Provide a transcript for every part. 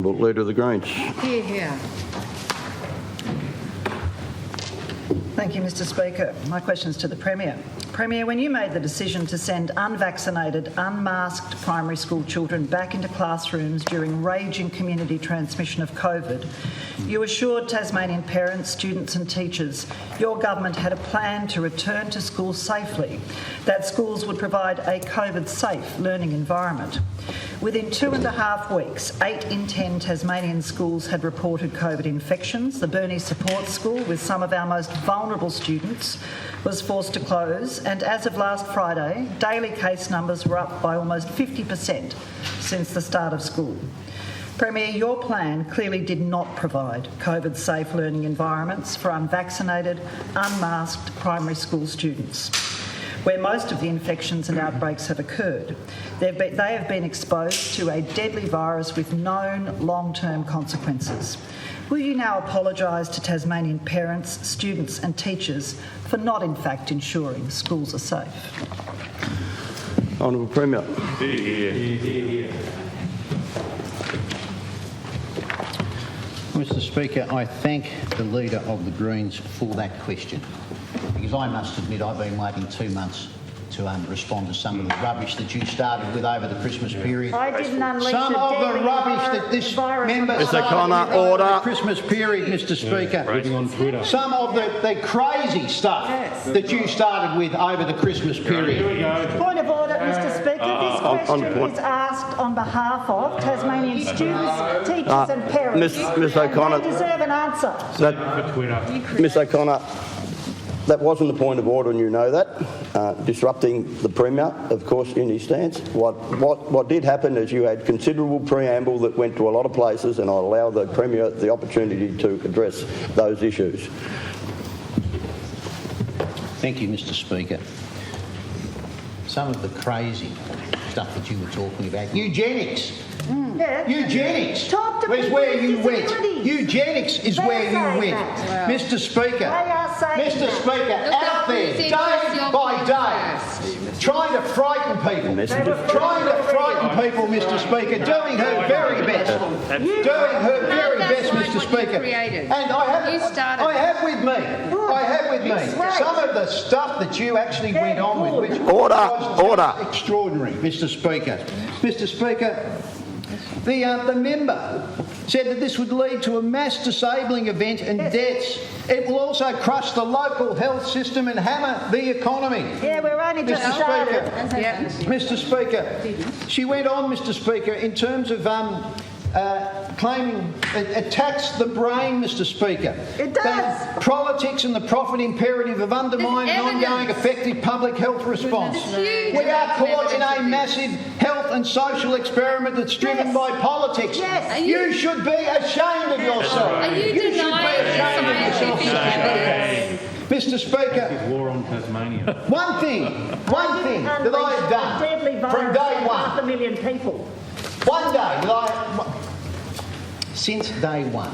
Leader of the Greens. Hear, hear. Thank you, Mr Speaker. My question's to the Premier. Premier, when you made the decision to send unvaccinated, unmasked primary school children back into classrooms during raging community transmission of COVID, you assured Tasmanian parents, students and teachers your government had a plan to return to school safely, that schools would provide a COVID-safe learning environment. Within 2.5 weeks, 8 in 10 Tasmanian schools had reported COVID infections. The Burnie Support School, with some of our most vulnerable students, was forced to close, and as of last Friday, daily case numbers were up by almost 50% since the start of school. Premier, your plan clearly did not provide COVID-safe learning environments for unvaccinated, unmasked primary school students, where most of the infections and outbreaks have occurred. They have been exposed to a deadly virus with known long-term consequences. Will you now apologise to Tasmanian parents, students and teachers for not in fact ensuring schools are safe? Honourable Premier. Mr Speaker, I thank the Leader of the Greens for that question, because I must admit I've been waiting 2 months to respond to some of the rubbish that you started with over the Christmas period. I didn't unleash some of the rubbish that this member started with over the Christmas period, Mr Speaker. On Twitter. Some of the crazy stuff that you started with over the Christmas period. Point of order, Mr Speaker. This question is asked on behalf of Tasmanian students, teachers and parents. Ms O'Connor, they deserve an answer. Ms O'Connor, that wasn't the point of order, and you know that. Disrupting the Premier, of course, in his stance. What did happen is you had considerable preamble that went to a lot of places, and I'll allow the Premier the opportunity to address those issues. Thank you, Mr Speaker. Some of the crazy stuff that you were talking about. Eugenics. Yeah. Eugenics Talk to is where you went. disabilities. Eugenics is where you went. Mr Speaker, Mr Speaker, out there, day by day, trying to frighten people. Mr Speaker, doing her very best. Mr Speaker. And I have with me some of the stuff that you actually went on with, which was extraordinary, Mr Speaker. Mr Speaker, the member said that this would lead to a mass disabling event and deaths. It will also crush the local health system and hammer the economy. Yeah, we're only just started. Mr Speaker, she went on, Mr Speaker, in terms of claiming it attacks the brain, Mr Speaker. It does. That politics and the profit imperative have undermined an ongoing effective public health response. We are caught in a massive health and social experiment that's driven by politics. Yes. You should be ashamed of yourself. Are you denying scientific evidence? Mr Speaker, War on Tasmania. one thing that I have done from day one. 500,000 people. One day since day one,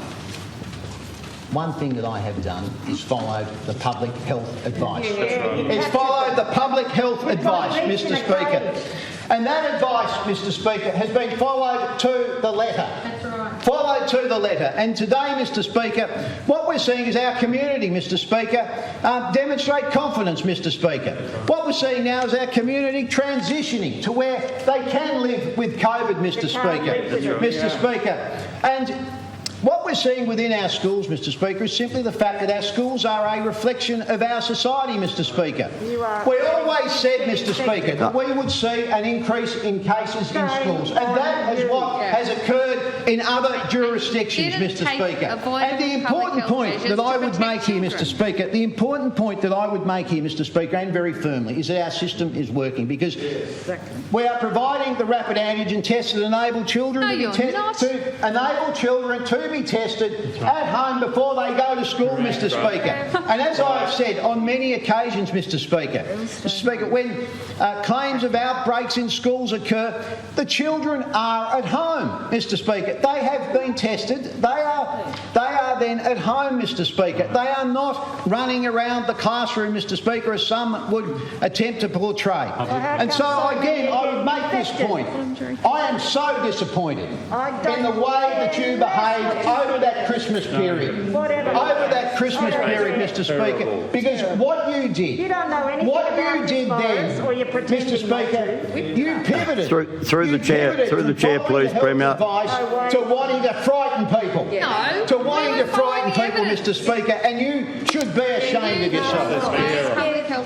one thing that I have done is followed the public health advice. It's followed the public health advice, Mr Speaker. And that advice, Mr Speaker, has been followed to the letter. That's right. Followed to the letter. And today, Mr Speaker, what we're seeing is our community, Mr Speaker, demonstrate confidence, Mr Speaker. What we're seeing now is our community transitioning to where they can live with COVID, Mr Speaker. Mr Speaker. And what we're seeing within our schools, Mr Speaker, is simply the fact that our schools are a reflection of our society, Mr Speaker. We always said, Mr Speaker, that we would see an increase in cases in schools, and that is what has occurred in other jurisdictions, Mr Speaker. And the important point that I would make here, Mr Speaker, Mr Speaker, and very firmly, is that our system is working, because we are providing the rapid antigen tests that enable children to be tested at home before they go to school, Mr Speaker. And as I have said on many occasions, Mr Speaker, when claims of outbreaks in schools occur, the children are at home, Mr Speaker. Speaker. They have been tested. They are then at home, Mr. Speaker. They are not running around the classroom, Mr. Speaker, as some would attempt to portray. And so, again, I would make this point. I am so disappointed in the way that you behaved over that Christmas period. Over that Christmas period, Mr. Speaker, because what you did, You don't know anything what about you this did virus, then, or you're pretending Mr. Speaker, not to. you pivoted. Through the chair, please, Premier. To wanting to frighten people. No. To wanting We to were frighten following people, evidence. Mr. Speaker, and you should be ashamed of yourself. Public health